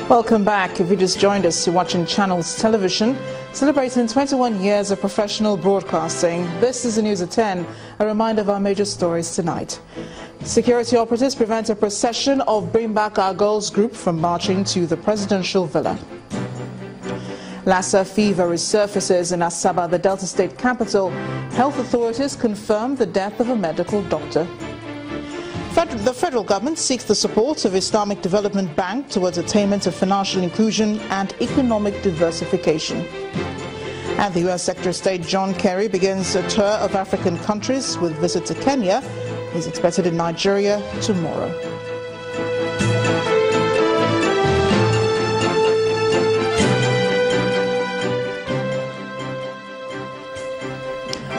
Welcome back. If you just joined us, you're watching Channels Television, celebrating 21 years of professional broadcasting. This is the news at 10, a reminder of our major stories tonight. Security operatives prevent a procession of Bring Back Our Girls group from marching to the presidential villa. Lassa fever resurfaces in Asaba, the Delta State capital. Health authorities confirm the death of a medical doctor. The federal government seeks the support of Islamic Development Bank towards attainment of financial inclusion and economic diversification. And the U.S. Secretary of State John Kerry begins a tour of African countries with visit to Kenya. He's expected in Nigeria tomorrow.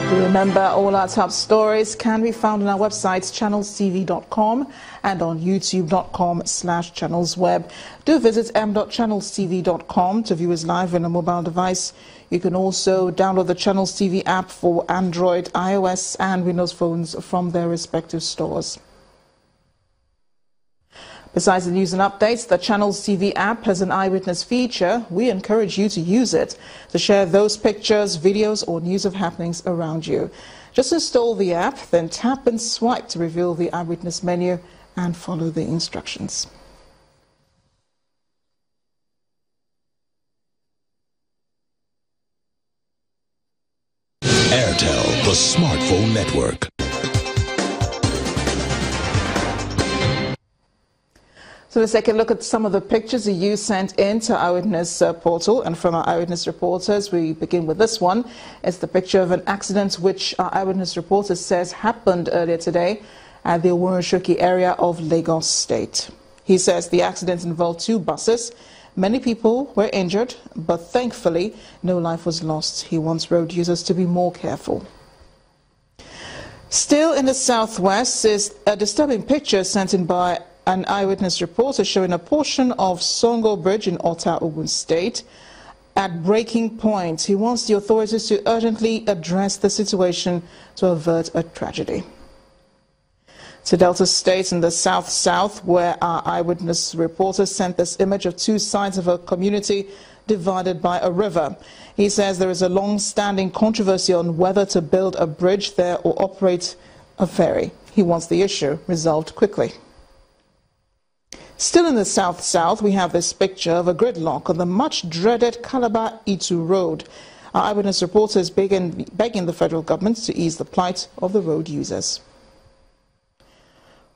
Remember, all our top stories can be found on our websites, channelstv.com and on youtube.com/channelsweb. Do visit m.channelstv.com to view us live on a mobile device. You can also download the Channels TV app for Android, iOS and Windows phones from their respective stores. Besides the news and updates, the Channels TV app has an eyewitness feature. We encourage you to use it to share those pictures, videos or news of happenings around you. Just install the app, then tap and swipe to reveal the eyewitness menu and follow the instructions. Airtel, the smartphone network. So let's take a look at some of the pictures you sent in to Eyewitness portal. And from our Eyewitness reporters, we begin with this one. It's the picture of an accident which our Eyewitness reporter says happened earlier today at the Oworoshoki area of Lagos State. He says the accident involved two buses. Many people were injured, but thankfully no life was lost. He wants road users to be more careful. Still in the southwest is a disturbing picture sent in by an Eyewitness reporter showing a portion of Songo Bridge in Ota, Ogun State at breaking point. He wants the authorities to urgently address the situation to avert a tragedy. To Delta State in the south-south, where our Eyewitness reporter sent this image of two sides of a community divided by a river. He says there is a long-standing controversy on whether to build a bridge there or operate a ferry. He wants the issue resolved quickly. Still in the south-south, we have this picture of a gridlock on the much-dreaded Calabar-Itu Road. Our Eyewitness reporter is begging the federal government to ease the plight of the road users.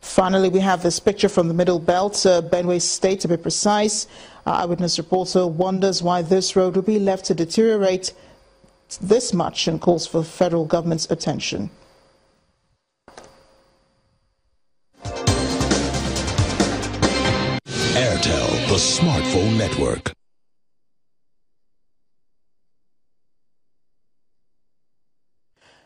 Finally, we have this picture from the Middle Belt, Benue State to be precise. Our Eyewitness reporter wonders why this road will be left to deteriorate this much and calls for federal government's attention. Airtel, the smartphone network.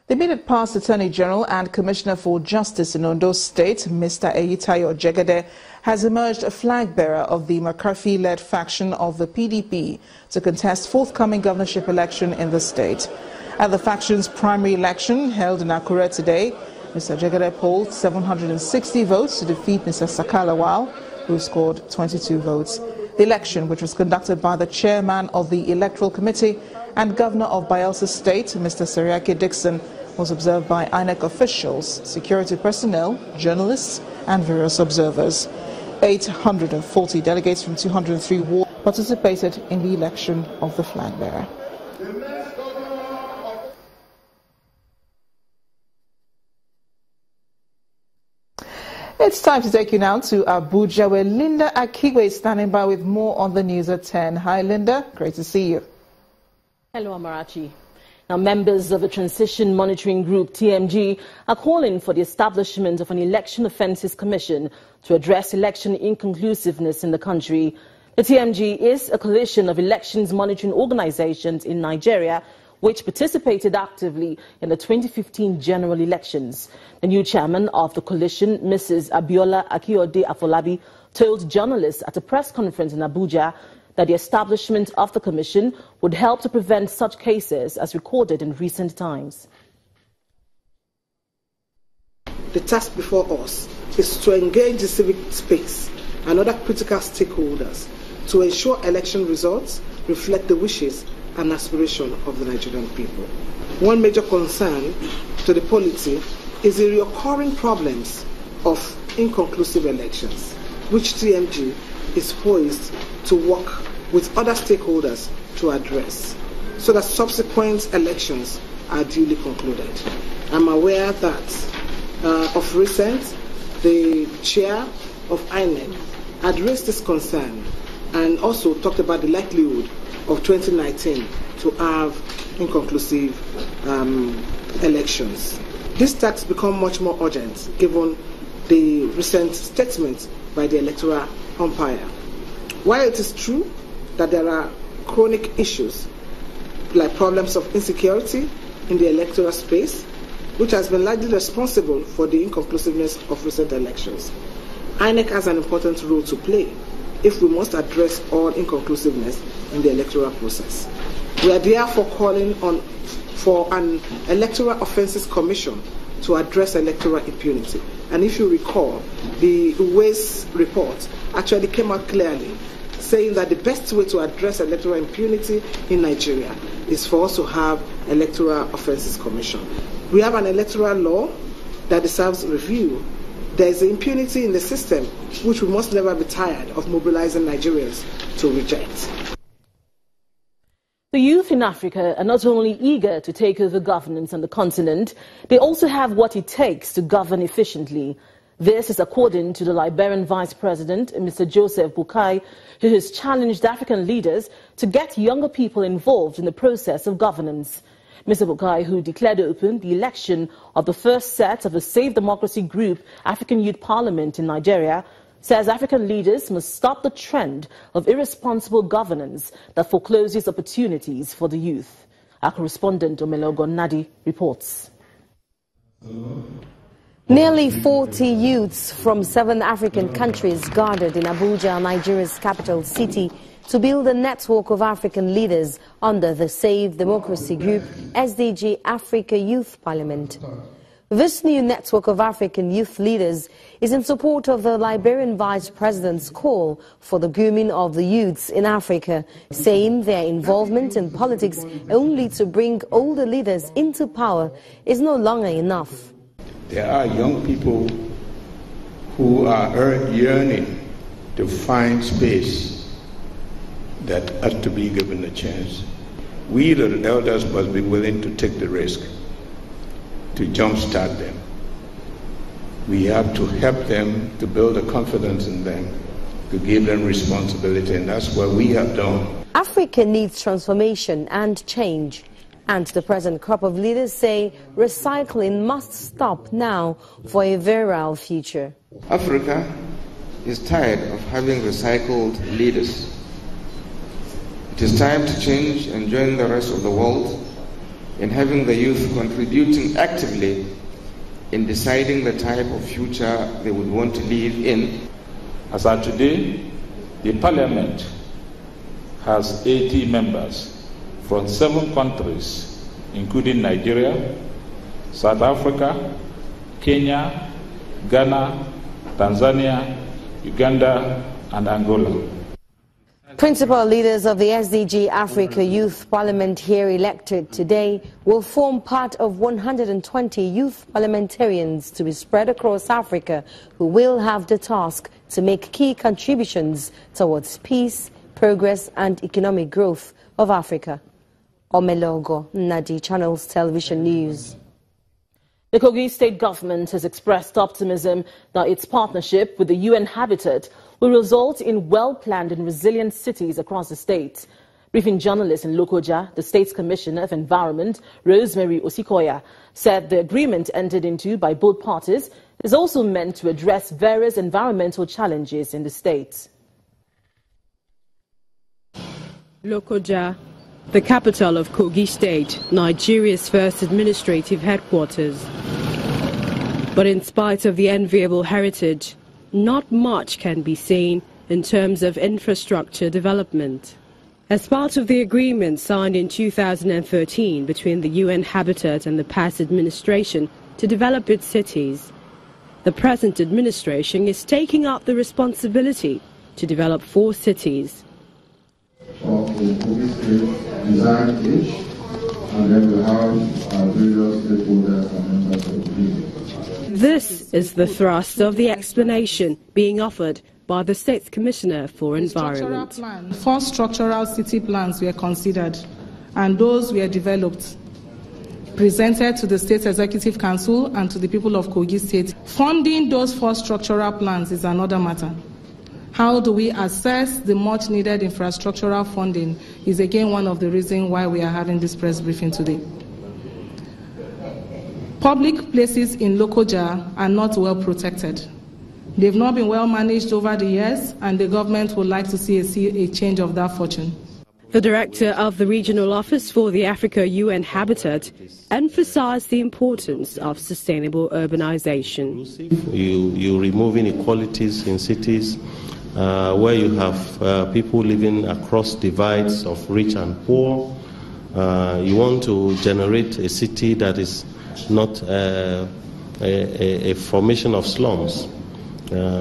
The immediate past Attorney General and Commissioner for Justice in Ondo State, Mr. Eyitayo Jegede, has emerged a flag bearer of the McCarthy-led faction of the PDP to contest forthcoming governorship election in the state. At the faction's primary election held in Akure today, Mr. Jegede polled 760 votes to defeat Mr. Sakalawal, who scored 22 votes. The election, which was conducted by the chairman of the Electoral Committee and Governor of Bayelsa State, Mr. Seriake Dixon, was observed by INEC officials, security personnel, journalists and various observers. 840 delegates from 203 wards participated in the election of the flag bearer. It's time to take you now to Abuja, where Linda Akigwe is standing by with more on the news at 10. Hi, Linda. Great to see you. Hello, Amarachi. Now, members of the Transition Monitoring Group, TMG, are calling for the establishment of an Election Offences Commission to address election inconclusiveness in the country. The TMG is a coalition of elections monitoring organizations in Nigeria which participated actively in the 2015 general elections. The new chairman of the coalition, Mrs. Abiola Akiode Afolabi, told journalists at a press conference in Abuja that the establishment of the commission would help to prevent such cases as recorded in recent times. The task before us is to engage the civic space and other critical stakeholders to ensure election results reflect the wishes and aspiration of the Nigerian people. One major concern to the polity is the recurring problems of inconclusive elections, which TMG is poised to work with other stakeholders to address, so that subsequent elections are duly concluded. I'm aware that of recent, the chair of INEC had raised this concern and also talked about the likelihood of 2019 to have inconclusive elections. This task become much more urgent given the recent statement by the electoral umpire. While it is true that there are chronic issues like problems of insecurity in the electoral space, which has been largely responsible for the inconclusiveness of recent elections, INEC has an important role to play if we must address all inconclusiveness in the electoral process. We are therefore calling for an Electoral Offences Commission to address electoral impunity. And if you recall, the Uwais report actually came out clearly saying that the best way to address electoral impunity in Nigeria is for us to have Electoral Offences Commission. We have an electoral law that deserves review. There is impunity in the system which we must never be tired of mobilizing Nigerians to reject. The youth in Africa are not only eager to take over governance on the continent, they also have what it takes to govern efficiently. This is according to the Liberian Vice President, Mr. Joseph Boakai, who has challenged African leaders to get younger people involved in the process of governance. Mr. Boakai, who declared open the election of the first set of the Save Democracy Group African Youth Parliament in Nigeria, says African leaders must stop the trend of irresponsible governance that forecloses opportunities for the youth. Our correspondent Omelogo Nadi reports. Nearly 40 youths from 7 African countries gathered in Abuja, Nigeria's capital city, to build a network of African leaders under the Save Democracy Group SDG Africa Youth Parliament. This new network of African youth leaders is in support of the Liberian Vice President's call for the grooming of the youths in Africa, saying their involvement in politics only to bring older leaders into power is no longer enough. There are young people who are yearning to find space that ought to be given a chance. We, the elders, must be willing to take the risk to jumpstart them. We have to help them, to build a confidence in them, to give them responsibility, and that's what we have done. Africa needs transformation and change, and the present crop of leaders say recycling must stop now for a virile future. Africa is tired of having recycled leaders. It is time to change and join the rest of the world in having the youth contributing actively in deciding the type of future they would want to live in. As of today, the Parliament has 80 members from 7 countries, including Nigeria, South Africa, Kenya, Ghana, Tanzania, Uganda, and Angola. Principal leaders of the SDG Africa Youth Parliament here elected today will form part of 120 youth parliamentarians to be spread across Africa who will have the task to make key contributions towards peace, progress and economic growth of Africa. Omelogo Nadi, Channels Television News. The Kogi state government has expressed optimism that its partnership with the UN Habitat will result in well-planned and resilient cities across the state. Briefing journalists in Lokoja, the state's Commissioner of Environment, Rosemary Osikoya, said the agreement entered into by both parties is also meant to address various environmental challenges in the state. Lokoja, the capital of Kogi State, Nigeria's first administrative headquarters. But in spite of the enviable heritage, not much can be seen in terms of infrastructure development. As part of the agreement signed in 2013 between the UN Habitat and the past administration to develop its cities, the present administration is taking up the responsibility to develop 4 cities. the Kogi State design stage, and then we have various stakeholders and members of the community. This is the thrust of the explanation being offered by the State's Commissioner for Environment. 4 structural city plans were considered, and those were developed, presented to the State Executive Council and to the people of Kogi State. Funding those 4 structural plans is another matter. How do we assess the much needed infrastructural funding is again one of the reasons why we are having this press briefing today. Public places in Lokoja are not well protected. They've not been well managed over the years, and the government would like to see a change of that fortune. The director of the Regional Office for the Africa UN Habitat emphasized the importance of sustainable urbanization. You remove inequalities in cities where you have people living across divides of rich and poor. You want to generate a city that is not a formation of slums,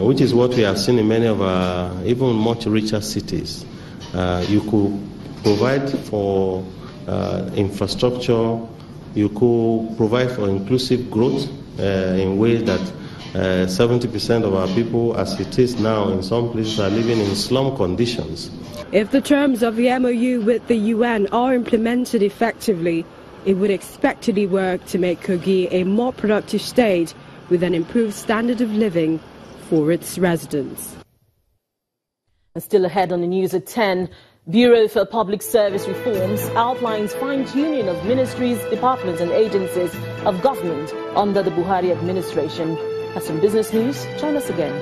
which is what we have seen in many of our even much richer cities. You could provide for infrastructure, you could provide for inclusive growth in ways that 70% of our people, as it is now in some places, are living in slum conditions. If the terms of the MOU with the UN are implemented effectively, it would expectedly work to make Kogi a more productive state with an improved standard of living for its residents. And still ahead on the news at 10, Bureau for Public Service Reforms outlines fine-tuning of ministries, departments and agencies of government under the Buhari administration. As some business news, join us again.